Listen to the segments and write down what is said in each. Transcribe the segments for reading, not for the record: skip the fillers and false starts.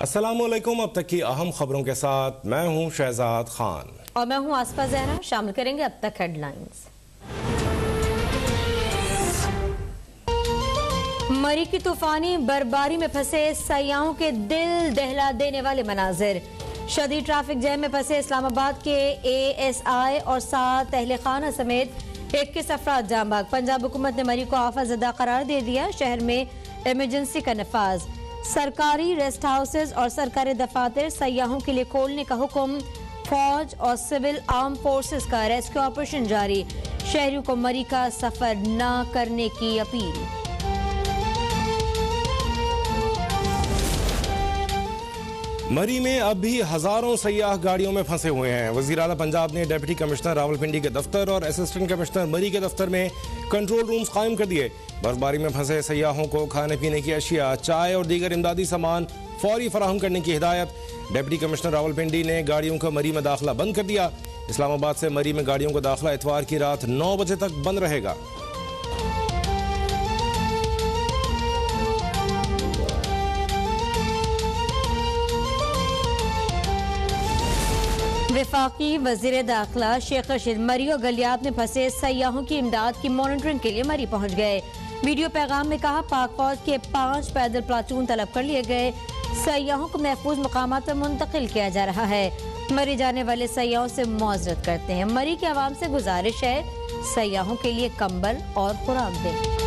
अस्सलामुअलैकुम। अब तक की अहम खबरों के साथ मैं हूं शहजाद खान और मैं हूं आसफा जहरा। शामिल करेंगे अब तक हेडलाइंस। मरी की तूफानी बर्फबारी में फंसे सयाहों के दिल दहला देने वाले मनाजिर। शदीद ट्रैफिक जैम में फंसे इस्लामाबाद के ASI और 7 अहले खाना समेत 21 अफराद जाम भाग। पंजाब हुकूमत ने मरी को आफत ज़दा करार दे दिया। शहर में इमरजेंसी का नफाज। सरकारी रेस्ट हाउसेज और सरकारी दफातर सयाहों के लिए खोलने का हुक्म। फौज और सिविल आर्म फोर्सेस का रेस्क्यू ऑपरेशन जारी। शहरियों को मरी का सफर न करने की अपील। मरी में अब भी हजारों सयाह गाड़ियों में फंसे हुए हैं। वज़ीर आला पंजाब ने डिप्टी कमिश्नर रावलपिंडी के दफ्तर और असिस्टेंट कमिश्नर मरी के दफ्तर में कंट्रोल रूम्स कायम कर दिए। बर्फबारी में फंसे सयाहों को खाने पीने की अशिया, चाय और दीगर इमदादी सामान फौरी फराहम करने की हिदायत। डिप्टी कमिश्नर रावलपिंडी ने गाड़ियों का मरी में दाखिला बंद कर दिया। इस्लामाबाद से मरी में गाड़ियों का दाखिला इतवार की रात 9 बजे तक बंद रहेगा। वफाकी वजीर दाखिला शेख रशीद मरी और गलियात में फंसे सयाहों की इमदाद की मॉनिटरिंग के लिए मरी पहुंच गए। वीडियो पैगाम में कहा, पाक फौज के 5 पैदल प्लाटून तलब कर लिए गए। सयाहों को महफूज मकामात पर मुंतकिल किया जा रहा है। मरी जाने वाले सयाहों से मुआवजत करते हैं। मरी की आवाम से गुजारिश है, सयाहों के लिए कंबल और खुराक दें।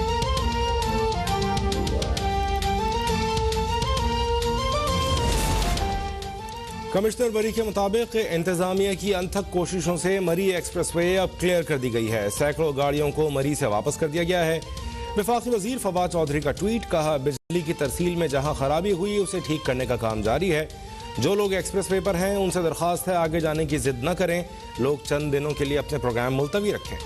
कमिश्नर मरी के मुताबिक इंतजामिया की अनथक कोशिशों से मरी एक्सप्रेसवे अब क्लियर कर दी गई है। सैकड़ों गाड़ियों को मरी से वापस कर दिया गया है। वफाकी वजीर फवाद चौधरी का ट्वीट, कहा, बिजली की तरसील में जहां खराबी हुई उसे ठीक करने का काम जारी है। जो लोग एक्सप्रेसवे पर हैं उनसे दरख्वास्त है आगे जाने की जिद न करें। लोग चंद दिनों के लिए अपने प्रोग्राम मुलतवी रखें।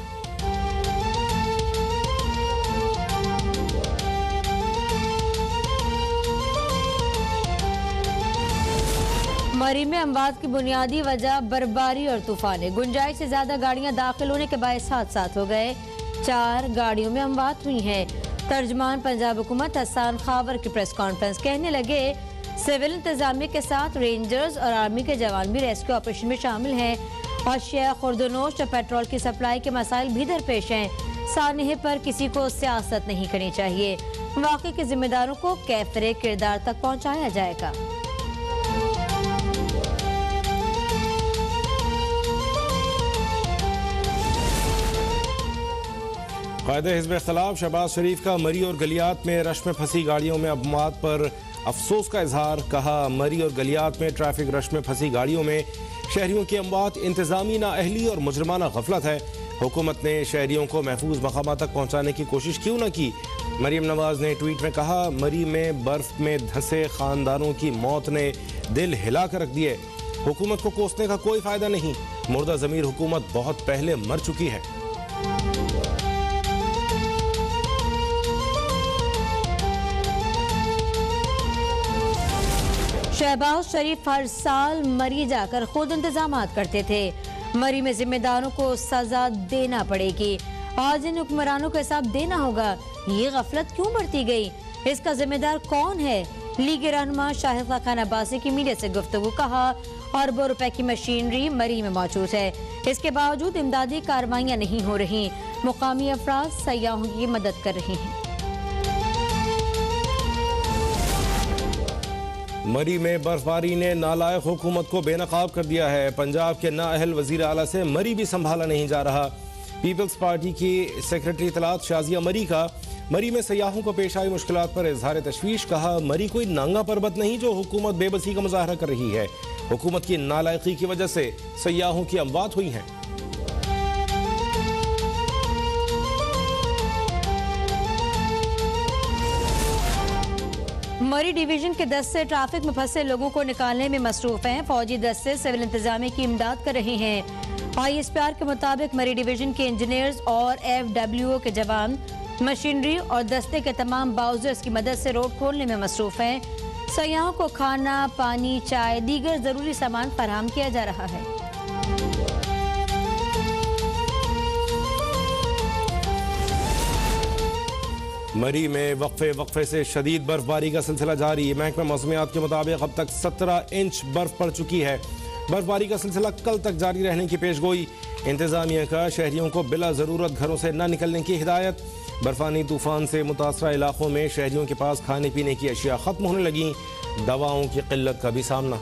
मरी में अमवात की बुनियादी वजह बर्फबारी और तूफान है। गुंजाइश से ज्यादा गाड़ियां दाखिल होने के बायस हादसात हो गए। 4 गाड़ियों में अमवात हुई हैं। तर्जमान पंजाब हुकूमत हसन खावर की प्रेस कॉन्फ्रेंस, कहने लगे, सिविल इंतजामिया के साथ रेंजर्स और आर्मी के जवान भी रेस्क्यू ऑपरेशन में शामिल हैं। और शेख खुर्दनोश और पेट्रोल की सप्लाई के मसाइल भी दरपेश हैं। सानहे पर किसी को सियासत नहीं करनी चाहिए। वाक़े के जिम्मेदारों को कैफरे किरदार तक पहुँचाया जाएगा। कायदे हिज़्ब इख्तिलाफ शहबाज शरीफ का मरी और गलियात में रश में फंसी गाड़ियों में अमवात पर अफसोस का इजहार। कहा, मरी और गलियात में ट्रैफिक रश में फंसी गाड़ियों में शहरियों की अमवात इंतजामी नाअहली और मुजरमाना गफलत है। हुकूमत ने शहरियों को महफूज मकाम तक पहुँचाने की कोशिश क्यों न की। मरीम नवाज ने ट्वीट में कहा, मरी में बर्फ में धंसे खानदानों की मौत ने दिल हिला कर रख दिए। हुकूमत को कोसने का कोई फायदा नहीं। मुर्दा ज़मीर हुकूमत बहुत पहले मर चुकी है। शहबाज शरीफ हर साल मरी जाकर खुद इंतजामात करते थे। मरी में जिम्मेदारों को सजा देना पड़ेगी। आज इन हुक्मरानों को हिसाब देना होगा। ये गफलत क्यों बढ़ती गई, इसका जिम्मेदार कौन है। लीग रहनुमा शाहिद खान अब्बासी की मीडिया से गुफ्तगू, कहा, अरबों रुपए की मशीनरी मरी में मौजूद है। इसके बावजूद इमदादी कार्रवाइयाँ नहीं हो रही। मुकामी अफराद सयाहों की मदद कर रही हैं। मरी में बर्फबारी ने नालायक हुकूमत को बेनकाब कर दिया है। पंजाब के नाअहल वजीर आला से मरी भी संभाला नहीं जा रहा। पीपल्स पार्टी की सेक्रेटरी इतलात शाजिया मरी का मरी में सयाहों को पेश आई मुश्किलात पर इजहार तशवीश। कहा, मरी कोई नांगा पर्वत नहीं जो हुकूमत बेबसी का मुजाहरा कर रही है। हुकूमत की नालायकी की वजह से सयाहों की अमवात हुई हैं। मरी डिवीजन के दस्ते ट्रैफिक में फंसे लोगों को निकालने में मसरूफ हैं। फौजी दस्ते सिविल इंतजामिया की इमदाद कर रहे हैं। ISPR के मुताबिक मरी डिवीजन के इंजीनियर्स और FWO के जवान मशीनरी और दस्ते के तमाम बाउजर्स की मदद से रोड खोलने में मसरूफ हैं। सयाहों को खाना, पानी, चाय, दीगर जरूरी सामान फराहम किया जा रहा है। मरी में वक्फे से शदीद बर्फबारी का सिलसिला जारी। महकमा मौसमियात के मुताबिक अब तक 17 इंच बर्फ पड़ चुकी है। बर्फबारी का सिलसिला कल तक जारी रहने की पेशगोई। इंतजामिया का शहरियों को बिला ज़रूरत घरों से न निकलने की हिदायत। बर्फानी तूफान से मुतासरा इलाकों में शहरियों के पास खाने पीने की अशिया खत्म होने लगी। दवाओं की किल्लत का भी सामना।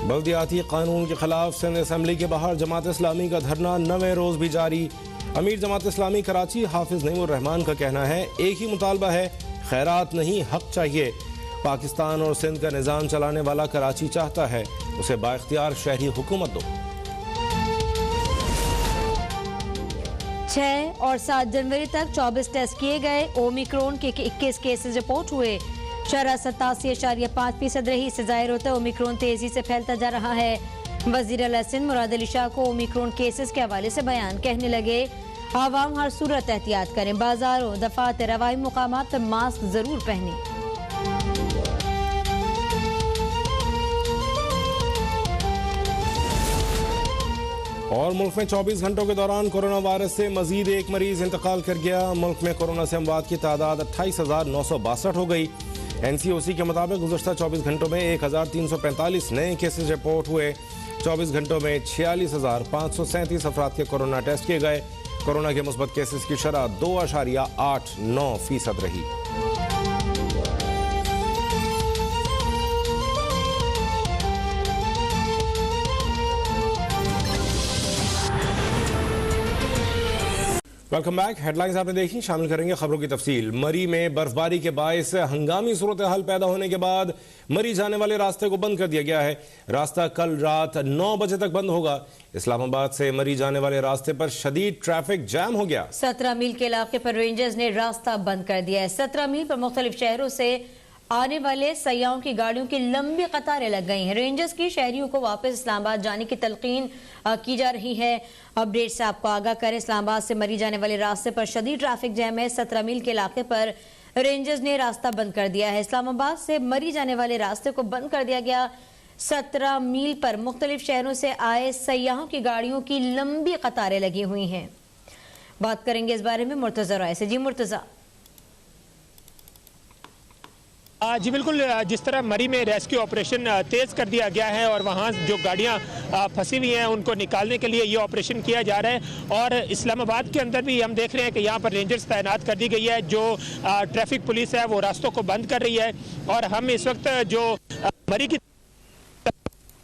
बल्दियाती कानून के खिलाफ सिंध असम्बली के बाहर जमात इस्लामी का धरना 9वें रोज भी जारी। अमीर जमात इस्लामी कराची हाफिज नईमुर रहमान का कहना है, एक ही मुतालबा है, खैरात नहीं हक चाहिए। पाकिस्तान और सिंध का निज़ाम चलाने वाला कराची चाहता है, उसे बाइख्तियार शहरी हुकूमत दो। 6 और 7 जनवरी तक 24 टेस्ट किए गए। ओमिक्रॉन के 21 केसेस रिपोर्ट हुए। शरह 87.5% रही। इससे जाहिर होता है ओमिक्रॉन तेजी से फैलता जा रहा है। वजीर आला सिंध मुराद अली शाह को ओमिक्रॉन केसेस के हवाले से बयान, कहने लगे, आवाम हर सूरत एहतियात करें, बाजारों, दफातर, हवाई मुकामात पर मास्क जरूर पहने। और मुल्क में 24 घंटों के दौरान कोरोना वायरस से मजीद एक मरीज इंतकाल कर गया। मुल्क में कोरोना से अमवात की तादाद 28,962 हो गई। NCOC के मुताबिक गुज़श्ता 24 घंटों में 1,345 नए केसेस रिपोर्ट हुए। 24 घंटों में 46,537 अफराद के कोरोना टेस्ट किए गए। कोरोना के मुस्बत केसेस की शरह 2.89% रही। Welcome back. हेडलाइंस आपने देखी, शामिल करेंगे खबरों की तफसील। मरी में बर्फबारी के बायस हंगामी सूरत हाल पैदा होने के बाद मरी जाने वाले रास्ते को बंद कर दिया गया है। रास्ता कल रात 9 बजे तक बंद होगा। इस्लामाबाद से मरी जाने वाले रास्ते पर शदीद ट्रैफिक जैम हो गया। 17 मील के इलाके पर रेंजर्स ने रास्ता बंद कर दिया है। 17 मील पर मुख्तलिफ शहरों से आने वाले सयाहों की गाड़ियों की लंबी कतारें लग गई हैं। रेंजर्स की शहरियों को वापस इस्लामाबाद जाने की तलकीन की जा रही है। अपडेट से आपको आगाह करें, इस्लामाबाद से मरी जाने वाले रास्ते पर शदीद ट्रैफिक जैम है। 17 मील के इलाके पर रेंजर्स ने रास्ता बंद कर दिया है। इस्लामाबाद से मरी जाने वाले रास्ते को बंद कर दिया गया। 17 मील पर मुख्तलिफ शहरों से आए सयाहों की गाड़ियों की लंबी कतारें लगी हुई हैं। बात करेंगे इस बारे में मुर्तज़ा राय से। जी मुर्तज़ा। जी बिल्कुल, जिस तरह मरी में रेस्क्यू ऑपरेशन तेज़ कर दिया गया है और वहाँ जो गाड़ियाँ फंसी हुई हैं उनको निकालने के लिए ये ऑपरेशन किया जा रहा है। और इस्लामाबाद के अंदर भी हम देख रहे हैं कि यहाँ पर रेंजर्स तैनात कर दी गई है। जो ट्रैफिक पुलिस है वो रास्तों को बंद कर रही है। और हम इस वक्त जो मरी की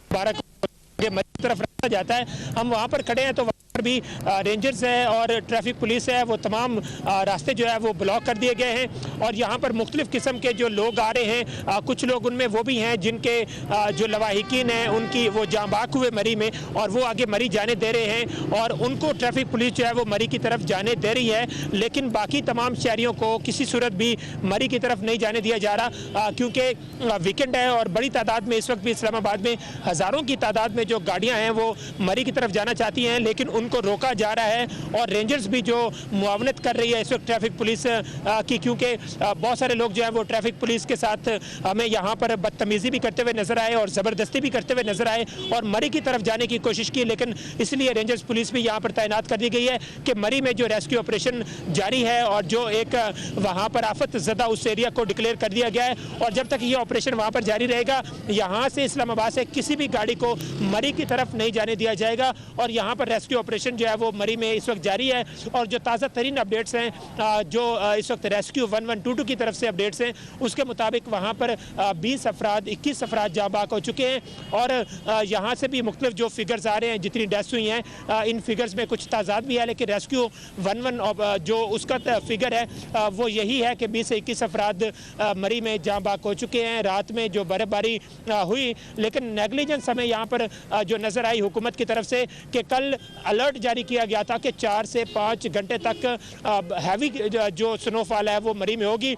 तरफ रास्ता जाता है, हम वहाँ पर खड़े हैं तो भी रेंजर्स है और ट्रैफिक पुलिस है, वो तमाम रास्ते जो है वो ब्लॉक कर दिए गए हैं। और यहाँ पर मुख्तलिफ किस्म के जो लोग आ रहे हैं, कुछ लोग उनमें वो भी हैं जिनके जो लवाहिकीन हैं उनकी वो जाँ बाक हुए मरी में और वो आगे मरी जाने दे रहे हैं और उनको ट्रैफिक पुलिस जो है वो मरी की तरफ जाने दे रही है। लेकिन बाकी तमाम शहरियों को किसी सूरत भी मरी की तरफ नहीं जाने दिया जा रहा, क्योंकि वीकेंड है और बड़ी तादाद में इस वक्त भी इस्लामाबाद में हज़ारों की तादाद में जो गाड़ियाँ हैं वो मरी की तरफ जाना चाहती हैं, लेकिन उनको रोका जा रहा है। और रेंजर्स भी जो मुआवनत कर रही है इस वक्त ट्रैफिक पुलिस की, क्योंकि बहुत सारे लोग जो है वो ट्रैफिक पुलिस के साथ हमें यहाँ पर बदतमीजी भी करते हुए नजर आए और ज़बरदस्ती भी करते हुए नजर आए और मरी की तरफ जाने की कोशिश की। लेकिन इसलिए रेंजर्स पुलिस भी यहाँ पर तैनात कर दी गई है कि मरी में जो रेस्क्यू ऑपरेशन जारी है और जो एक वहाँ पर आफत ज़दा उस एरिया को डिक्लेयर कर दिया गया है। और जब तक ये ऑपरेशन वहाँ पर जारी रहेगा, यहाँ से इस्लामाबाद से किसी भी गाड़ी को मरी की तरफ नहीं जाने दिया जाएगा। और यहाँ पर रेस्क्यू ऑपरेशन जो है वो मरी में इस वक्त जारी है। और जो ताज़ा तरीन अपडेट्स हैं, जो इस वक्त रेस्क्यू 1122 की तरफ से अपडेट्स हैं, उसके मुताबिक वहाँ पर 21 अफराद जाँ बाक हो चुके हैं। और यहाँ से भी मुख्तलिफ जो फिगर्स आ रहे हैं, जितनी डेथ्स हुई हैं, इन फिगर्स में कुछ ताज़ाद भी है, लेकिन रेस्क्यू 11 जो उसका फिगर है वो यही है कि 20 से 21 अफराद मरी में जाँ बाक हो चुके हैं। रात में जो बर्फबारी हुई, लेकिन नेगलिजेंस हमें यहाँ पर जो नज़र आई हुकूमत की तरफ से कि कल अलर्ट जारी किया गया था कि 4 से 5 घंटे तक हैवी जो स्नोफॉल है वो मरी में होगी।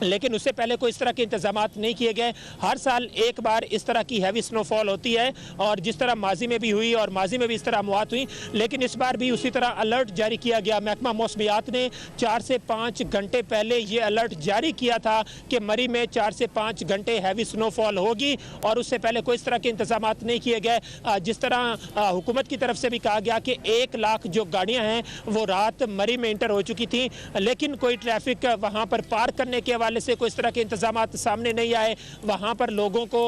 लेकिन उससे पहले कोई इस तरह के इंतजामात नहीं किए गए। हर साल एक बार इस तरह की हैवी स्नोफॉल होती है और जिस तरह माजी में भी हुई और माजी में भी इस तरह अमवात हुई, लेकिन इस बार भी उसी तरह अलर्ट जारी किया गया। महकमा मौसमियात ने 4 से 5 घंटे पहले ये अलर्ट जारी किया था कि मरी में 4 से 5 घंटे हैवी स्नोफॉल होगी और उससे पहले कोई इस तरह के इंतजामात नहीं किए गए। जिस तरह हुकूमत की तरफ से भी कहा गया कि 1 लाख जो गाड़ियाँ हैं वो रात मरी में इंटर हो चुकी थी, लेकिन कोई ट्रैफिक वहाँ पर पार करने के हवाले से कोई इस तरह के इंतजामात सामने नहीं आए। वहाँ पर लोगों को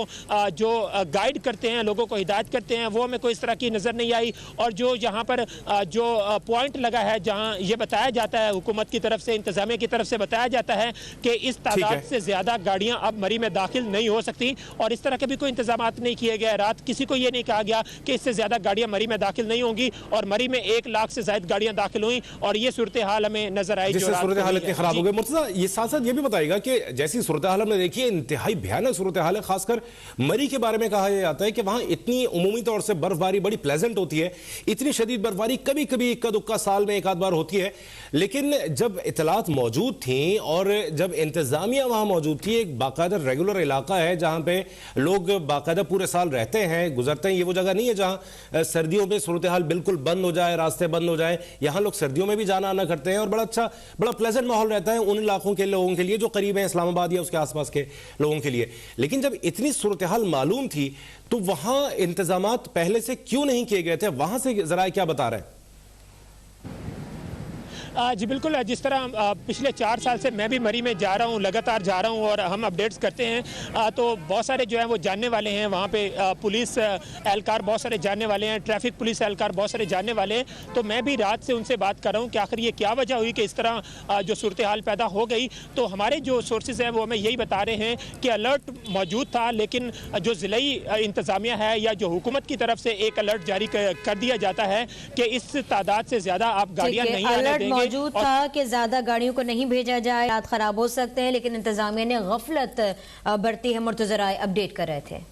जो गाइड करते हैं, लोगों को हिदायत करते हैं, वो हमें कोई इस तरह की नज़र नहीं आई। और जो यहाँ पर जो पॉइंट लगा है जहाँ ये बताया जाता है हुकूमत की तरफ से, इंतजामिया की तरफ से बताया जाता है कि इस तादाद से ज़्यादा गाड़ियाँ अब मरी में दाखिल नहीं हो सकती और इस तरह के भी कोई इंतजामात नहीं किए गए। रात किसी को ये नहीं कहा गया कि इससे ज़्यादा गाड़ियाँ मरी में दाखिल नहीं होंगी और मरी में 1 लाख से ज़्यादा गाड़ियाँ दाखिल हुई और ये सूरत हाल हमें नजर आई। सूरत हाल इतनी खराब हो गई। मुर्तज़ा, ये साथ साथ ये भी बताएगा कि जैसी सूरत हाल हमने देखी है, इंतहाई भयानक सूरत हाल है। खासकर मरी के बारे में कहा जाता है कि वहां इतनी उमूमी तौर से बर्फबारी बड़ी प्लेजेंट होती है, इतनी शदीद बर्फबारी कभी कभी इक्का दुक्का साल में एक आध बार होती है, लेकिन जब इतलात मौजूद थी और जब इंतजामिया वहां मौजूद थी, एक बाकायदा रेगुलर इलाका है जहां पे लोग बाकायदा पूरे साल रहते हैं, गुजरते हैं। ये वो जगह नहीं है जहां सर्दियों में सूरत हाल बिल्कुल बंद हो जाए, रास्ते बंद हो जाए। यहां लोग सर्दियों में भी जाना आना करते हैं और बड़ा अच्छा, बड़ा प्लेजेंट माहौल रहता है उन इलाकों के लोगों के लिए जो करीब है इस्लामाबाद या उसके आसपास के लोगों के लिए। लेकिन जब इतनी सूरत हाल मालूम थी तो वहां इंतजामात पहले से क्यों नहीं किए गए थे? वहां से जरा क्या बता रहे हैं? जी बिल्कुल, जिस तरह पिछले 4 साल से मैं भी मरी में जा रहा हूँ, लगातार जा रहा हूँ और हम अपडेट्स करते हैं, तो बहुत सारे जो हैं वो जानने वाले हैं वहाँ पे। पुलिस एहलकार बहुत सारे जानने वाले हैं, ट्रैफिक पुलिस एहलकार बहुत सारे जानने वाले हैं। तो मैं भी रात से उनसे बात कर रहा हूँ कि आखिर ये क्या वजह हुई कि इस तरह जो सूरत हाल पैदा हो गई। तो हमारे जो सोर्सेज हैं वो हमें यही बता रहे हैं कि अलर्ट मौजूद था, लेकिन जो ज़िलाई इंतज़ामिया है या जो हुकूमत की तरफ से एक अलर्ट जारी कर दिया जाता है कि इस तादाद से ज़्यादा आप गाड़ियाँ नहीं आने देंगे। मौजूद था कि ज्यादा गाड़ियों को नहीं भेजा जाए, रात खराब हो सकते हैं, लेकिन इंतजामिया ने गफलत बरती है। मुर्तज़ा राय अपडेट कर रहे थे।